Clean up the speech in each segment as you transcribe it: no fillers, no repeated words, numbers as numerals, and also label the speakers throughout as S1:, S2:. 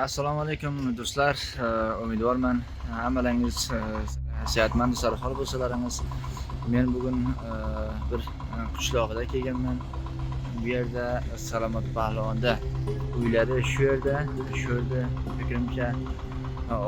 S1: Assalomu alaykum do'stlar. Umidvorman hammalaringiz sihatmand salomat bo'lsalaringiz. Men bugun bir qishloqda kelganman. Bu yerda Salomat Pahlavonda uylari shu yerda fikrimcha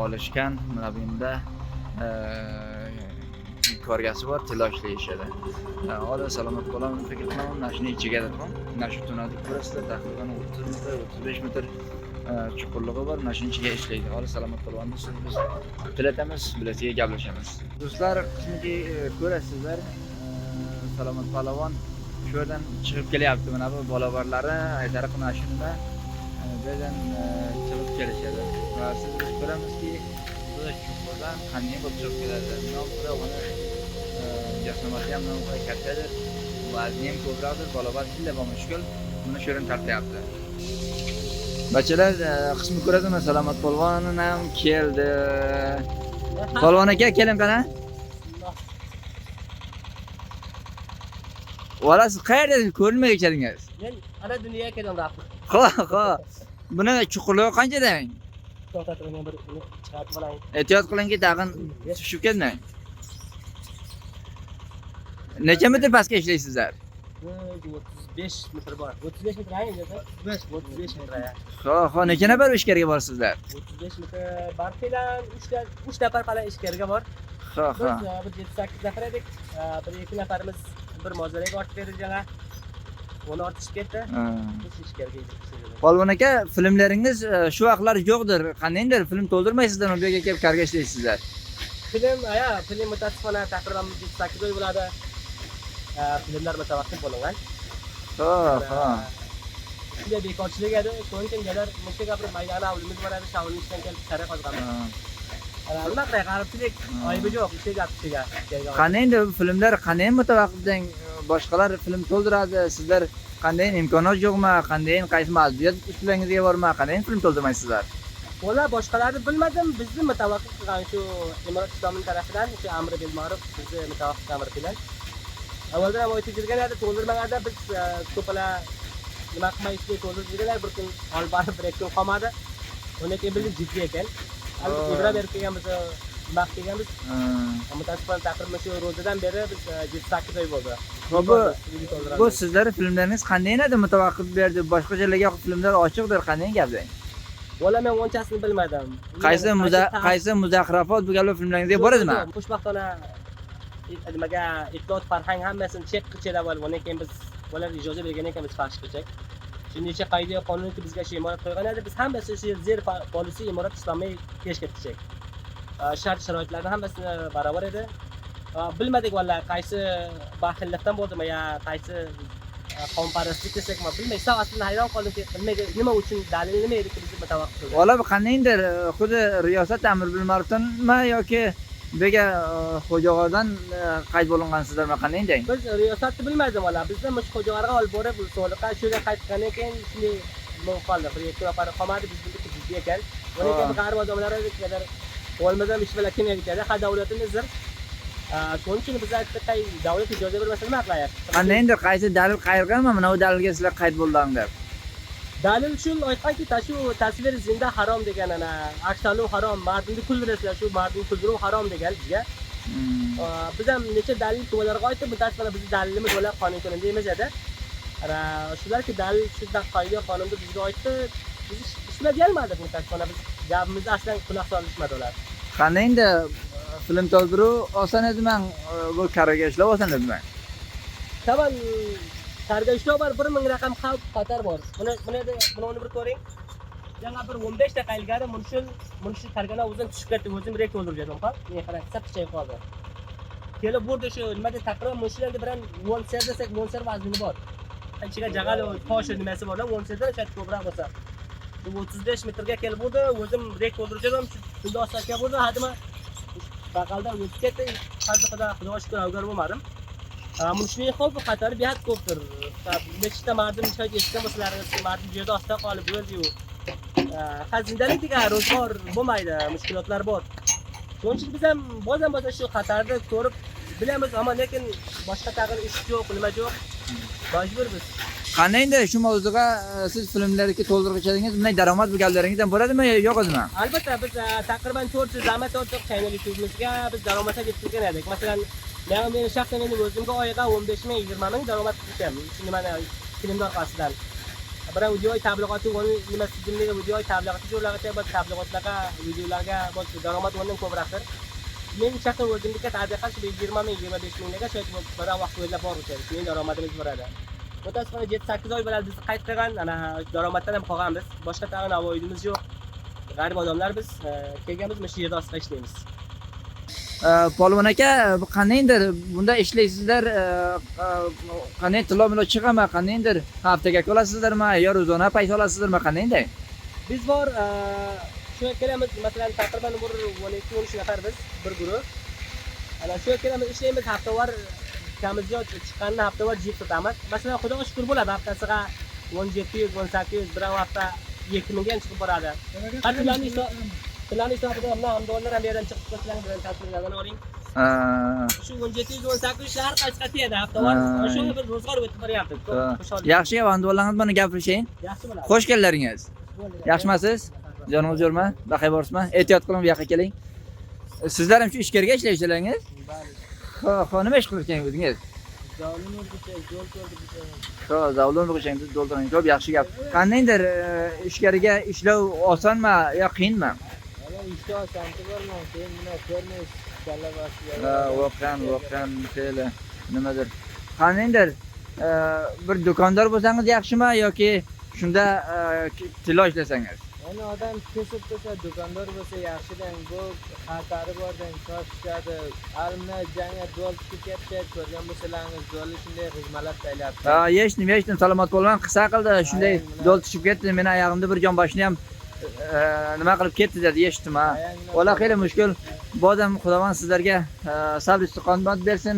S1: olishgan. Mana bu yerda ko'rgasi bor, tilo ishlayishadi. Hozir Salomat Pahlavon fikr qilaman, mana shuni ichiga turib, mana shu tunadi ko'rasizlar, taxminan 30 metr, 35 metr chuqurligi bor. Mana shuni ichiga ishlaydi. Hozir Salomat Pahlavonni biz tilatamiz, bilasiga gaplashamiz. Do'stlar, chunki ko'rasizlar, Salomat Pahlavon shu yerdan chiqib kelyapti. Mana bu bolalarlari aytariq mana shunda bu yerdan chiqib kelishadi. Va siz ko'ramizki, bu chuqurdan qanday bo'lib chiqib keladi. Mana bu jasamati ham nima kattadir. Vazni ham ko'proqdir, bolalar tilla va mushkul. Buni shu yerdan tartayapti. Bachalar, qismi ko'radimi? Salomat Pahlavon ham keldi. Pahlavon aka, keling qana. Valla siz qayerda ko'rinmay kechadingiz?
S2: Men ana dunyoga keldim rahmat.
S1: Xo'p. Buni chuqurligi qanchadan?
S2: To'xtatib bir chiqarib olayim.
S1: Ehtiyot qilingki, tag'in tushib ketmang. Necha metr pastga ishlaysizlar?
S2: 35 metr bor. 35 metr ayni 35 metr ya.
S1: Xo'p, necha nafar ishga borsizlar?
S2: 35 metr bar filan 3 nafar falan ishga bor.
S1: Xo'p.
S2: Biz 7-8 nafar edik. Bir 2 nafarimiz bir mozorga ortib berdi yana. Onu ortishib ketdi. Biz ishga ketdik.
S1: Pahlavon aka, filmlaringiz shu vaqtlar yo'qdir. Qandaydir film to'ldirmaysizlar, bu yerga kelib karga ishlaysizlar.
S2: Film mutasifona taqriban 7-8 oy bo'ladi. Filmlar mutawaqqif bo'lingan.
S1: Xo'p.
S2: Shunday bekorchilik edi. Ko'nkingalar musha gapirib maydana avlimiz bor edi, shavulni ishdan kelib sara qozganmiz. Bunaqa qarabchilik aybi yo'q, ishga gapchiga.
S1: Qanday filmlar qanday mutawaqqifdan boshqalar film to'ldiradi? Sizlar qanday imkoniyat yo'qmi? Qanday qaysi ma'lumot ustingizga bormi? Qanday film to'ldirmaysizlar?
S2: Valla boshqalarni bilmadim. Bizni mutawaqqif qilgan shu Imorot Islomiy tarafidan shu Amri bil Ma'ruf bizni mutawaqqif amr bilan. Avvaldan ham aytib yurganlar to'ldirmaganda biz ko'plar nima qilmaysiz to'ldirib yurganlar, bir kun olib borib bir kun qolmadi. Undan keyin bildik jiddiy ekan. Ibra berib kelganmiz, vaqt kelganmiz. Mutasifan taqriban shu ro'zadan beri biz 7-8 oy bo'ldi.
S1: Bu sizlar filmlaringiz qanday edi? Mutawaqqif berdi. Boshqa joylarga filmlar ochiqdir, qanday gaplang?
S2: Valla men onchasini bilmadim.
S1: Qaysi muzaxarafot bu galgi filmlaringizda bor edimi?
S2: Xushbaxtona nimaga itlot farhang hammasini chek qilib olib, undan keyin biz ular ijozat bergandan keyin biz farsh qilsak. Shuningcha qoida qonunki bizga shu imorat qo'ygan edi. Biz hammasi shu zer polisi Imorot Islomiy tashkil etdik. Shart sharoitlarni hammasini barobar edi. Bilmadik valla qaysi baxillikdan bo'ldimi yo qaysi qonparastlik desakmi bilmayman. Aslida hayron qoldimki, bilmaydi nima uchun dalil nima edi bizni mutawaqqif qildi.
S1: Valla bu qandaydir xuddi riyosat amr bil ma'rufdanmi yoki bega xo'jog'adan qayd bo'lingansizlarmi, qanday deng?
S2: Biz riyosatni bilmadim valla. Bizda mush xo'jog'arga olib borib, soliqqa shuga qaytgandan keyin shunday qoldi. Bir ikki nafar qolmadi, biz bildikki jiddiy ekan. Undan keyin g'arib odamlar kadar olmadan ish bilan kim ketadi? Ha davlatimizdir. Shuning uchun biz aytdik, davlat ijozat bermasa nima qilyapti?
S1: Qandaydir qaysi dalil qayerganmi? Mana bu dalilga sizlar qayd bo'ldinglar.
S2: Dalil shun aytganki, tashu tasvir zinda harom degan ana, aksalu harom, mardni kuldirasizlar, shu mardni kuldiruv harom degan bizga. Biz ham necha dalil to'larga aytib, mutasifana bizni dalilimiz bo'lar qonun ko'rinda emas edi. Ana shularki dalil shunday qoida qonunda bizga aytdi. Biz ishla gelmadik mutasifana, biz gapimizni aslan quloq solishmadi ular.
S1: Qandaydir film to'ldiruv oson edimi? Bu karga ishlab oson edimi?
S2: Taban karga ishlab bor 1000 raqam xavf xatar bor. Buni bir ko'ring. Yana bir 15 daqiqa ilgari munshil kargana o'zim tushib ketdi, o'zim rek o'ldirgandim, ha? Men qarang, sapchay qoldi. Kelib burada shu nimada taqriban munshillarda bilan Volser desak, Volser vazni bor. Ichiga jagal tosh nimasi bor, Volserdan chat ko'proq bo'lsa. 35 metrga kelib burada o'zim rek o'ldirgandim. Shunda osatga burada hadima baqaldan o'tib ketdi. Hozirda Xudoga shukr avgar bo'lmadim. Munshning xavfi xatari behat ko'pdir. Nechta mardim ishga ketgan bo'lsalaringiz, mardim joyda ostda qolib o'ldi-yu. Xazindalik degan ro'zg'or bo'lmaydi, mushkulotlar bor. Shuning uchun biz ham ba'zan shu xatarni ko'rib bilamiz, ammo lekin boshqa tag'ir ish yo'q, nima yo'q. Majburmiz.
S1: Qandaydir shu mavzuga siz filmlarga to'ldirib bunday daromad bu gaplaringizdan bo'ladimi yo'q o'zimi?
S2: Albatta biz taqriban 400 zahmat ortiq channel YouTube'imizga biz daromadga yetkazgan edik. Masalan, men shaxsan endi o'zimga oyiga 15 ming 20 ming daromad qilyapman. Nimani filmlar orqasidan. Biroq video tabliğatı onu nima sizimga video tabliğatı jo'rlag'acha bir tabliğatlarga videolarga bosh daromad o'rnidan ko'proqdir. Men shaxsan o'zimga tadqiqot 20 ming 25 mingga shoyat bir vaqt o'ylab borib o'tadi. Men daromadimiz bo'ladi. Mutasifona 7-8 oy bo'ladi biz qayt qilgan ana daromaddan ham qolganmiz. Boshqa tag'in avoidimiz yo'q. G'arib odamlar biz kelganmiz mana shu yerda ostida ishlaymiz.
S1: Polvon aka, qandaydir bunda ishlaysizlar, qanday tilo chiqama, qandaydir haftaga olasizlarmi yo ro'zona payt olasizlarmi, qandaydir?
S2: Biz bor shu kelamiz, masalan, taqriban bir 12-13 nafar biz bir guruh. Ana shu kelamiz ishlaymiz, haftavar kamizga chiqqanini haftavar jip tutamiz. Masalan, Xudoga shukr bo'ladi, haftasiga 1700, 1800 bir hafta 2000 ga chiqib boradi. Planni hisobida mana hamdonlar ham yerdan chiqib ketgan bilan tasvirlardan oling. Shu 1700-1800 har qaysi qatiyada haftavar shu bir ro'zg'or o'tib boryapti.
S1: Yaxshi, hamdonlaringiz bilan gaplashing.
S2: Yaxshi bo'ladi.
S1: Xush keldilaringiz. Yaxshimisiz? Joningiz jo'rmi? Baxay borsizmi? Ehtiyot qiling, bu yoqqa keling. Sizlar ham shu ishkarga ishlaysizlaringiz? Xo'p, nima ish qilayotgan o'zingiz? Zavlon urg'ichangizni to'ldiring. Ko'p yaxshi gap. Qandaydir ishkariga ishlav osonmi yo qiyinmi?
S2: İşte sanki varmam, sen buna görmeyiz, kalla
S1: Voqean fe'li nimadir. Qandaydir bir do'kondor bo'lsangiz yaxshimi yoki shunda tilo ishlasangiz?
S2: Yani adam kesib tursa do'kondor bo'lsa yaxshidan, bu xatari bordan toshishadi. Alma janga do'l ketyapti, ko'rgan bo'lsangiz, do'l shunday xizmatlar tayyorlayapti.
S1: Yechdim, salomat bo'lman, qissa qildi, shunday do'l tushib ketdi, meni oyog'imda bir jonboshni ham nima qilib ketdi dedi, eshitdim ha. Valla xeyli mushkul. Bu odam Xudovan sizlarga sabr istiqomat bersin.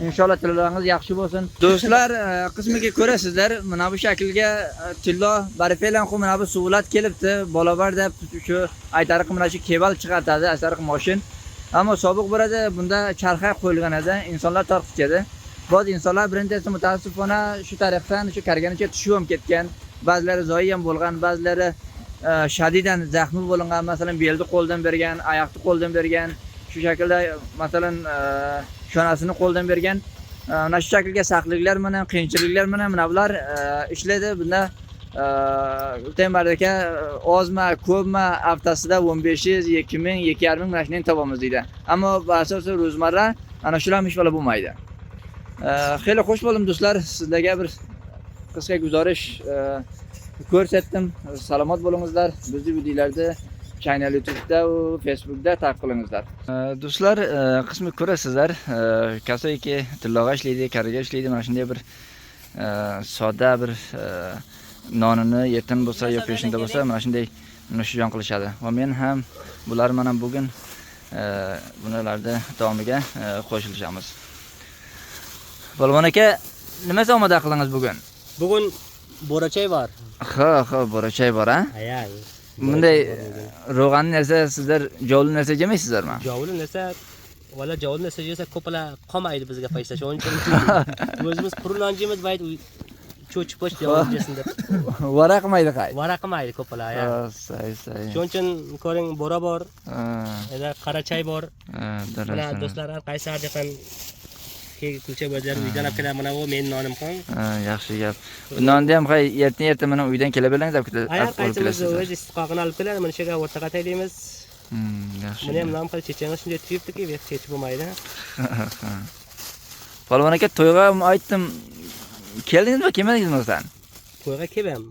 S1: İnşallah tillaringiz yaxshi bo'lsin. Do'stlar, qismiga ko'ra sizlar mana bu shaklga tillo barfelan qum mana bu suvlat kelibdi. Bolabar deb shu aytariq mana shu kebal chiqartadi, asariq mashin. Ammo sobiq bo'ladi, bunda charxa qo'yilgan edi, insonlar tortishadi. Bu insonlar birinchisi mutaassifona shu tariqdan shu karganicha tushib ham ketgan. Ba'zilari zoyi ham bo'lgan, ba'zilari shadidan zaxmi bo'lingan, masalan belni qo'ldan bergan, oyoqni qo'ldan bergan. Shu shaklda masalan shonasini qo'ldan bergan. Mana shu shaklga saqliklar bilan, qiyinchiliklar bilan mana bular ishlaydi. Bunda Tembarda aka ozmi, ko'pmi haftasida 1500, 2000, 2500 mana shunday topamiz deydi. Ammo asosan ro'zmarra ana shular ish qila bo'lmaydi. Xeyli xush bo'ldim do'stlar, sizlarga bir qisqa guzarish ko'rsatdim. Salomat bo'lingizlar. Bizni videolarda channel YouTube'da va Facebook'da takip qilingizlar. Do'stlar, qismi ko'rasizlar, kasoyki tilloga ishlaydi, kariga ishlaydi, mana shunday bir sodda bir nonini yetim bo'lsa yo peshinda bo'lsa mana shunday nushjon qilishadi. Va men ham bular mana bugun bunalarda davomiga qo'shilishamiz. Polvon aka, nima omada qildingiz bugun?
S2: Bugun borachay bor.
S1: Ha, borachay bor, ha?
S2: Ayay.
S1: Bunday ro'g'anni narsa sizlar jovli narsa yemaysizlarmi?
S2: Jovli narsa, valla jovli narsa yesa ko'plar qolmaydi bizga paysa. Shuning uchun o'zimiz qurunon yeymiz, bayt cho'chib qo'sh jovli yesin deb.
S1: Varaqmaydi qay.
S2: Varaqmaydi ko'plar, ya.
S1: Say.
S2: Shuning uchun ko'ring, bora bor. Eda qarachay bor. Mana do'stlar qaysi hadiqan kulcha bajar uydan olib keladi, mana bu mening nonim qon.
S1: Yaxshi gap. Bu nonni ham erta mana uydan kela beringlar deb keladi.
S2: Ayol qaytimiz o'z istiqoqini olib keladi, mana shu yerga o'rtaga taylaymiz.
S1: Yaxshi.
S2: Buni ham nom qilib chechenga shunday tuyibdiki, bu chechib bo'lmaydi.
S1: Polvon aka, to'yga aytdim. Keldingizmi, kelmadingizmi o'zdan?
S2: To'yga keldim.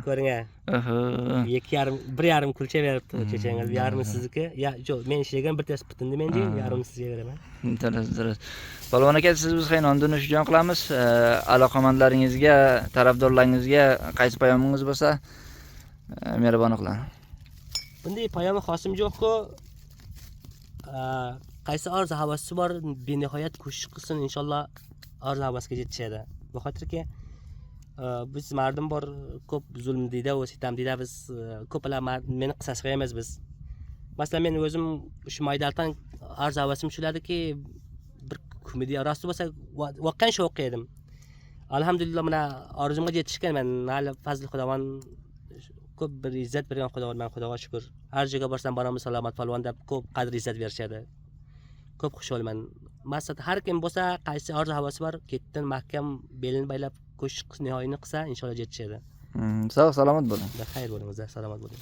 S2: Ko'ring a. 1,5 kulcha beribdi chechenga, yarmi sizniki. Yo'q, men ishlagan bir tas bitimni men deyman, yarmini sizga beraman.
S1: Durust. Polvon aka, siz biz xaynonni nushjon qilamiz. Aloqamandlaringizga, tarafdorlaringizga qaysi payomingiz bo'lsa, mehribonlik qiling.
S2: Bunday payomi xosim yo'q-ku. Qaysi arzu havasi bor, benihoyat ko'shish qilsin, inshaalloh arzu havasiga yetishadi. Bu xotirki biz mardum bor, ko'p zulm deydi, o sitam deydi, biz ko'plar meni qisas qilamiz biz. Masalan, men o'zim shu maydaldan arzu havasim shulardiki, bir komediya rosti bo'lsa, voqean shavq edim. alhamdulillah mana orzumga yetishganman. Hali fazli Xudodan ko'p bir izzat bergan Xudoman, Xudoga shukr. Har joyga borsam boramiz salomat polvon deb ko'p qadr izzat berishadi. Ko'p xusholman. Maqsad har kim bo'lsa, qaysi orzu havosi bor, ketdan mahkam belini baylab qo'shiq nihoyini qilsa, inshaalloh yetishadi.
S1: Sog' salomat bo'ling.
S2: Xayr bo'lingizlar, salomat bo'ling.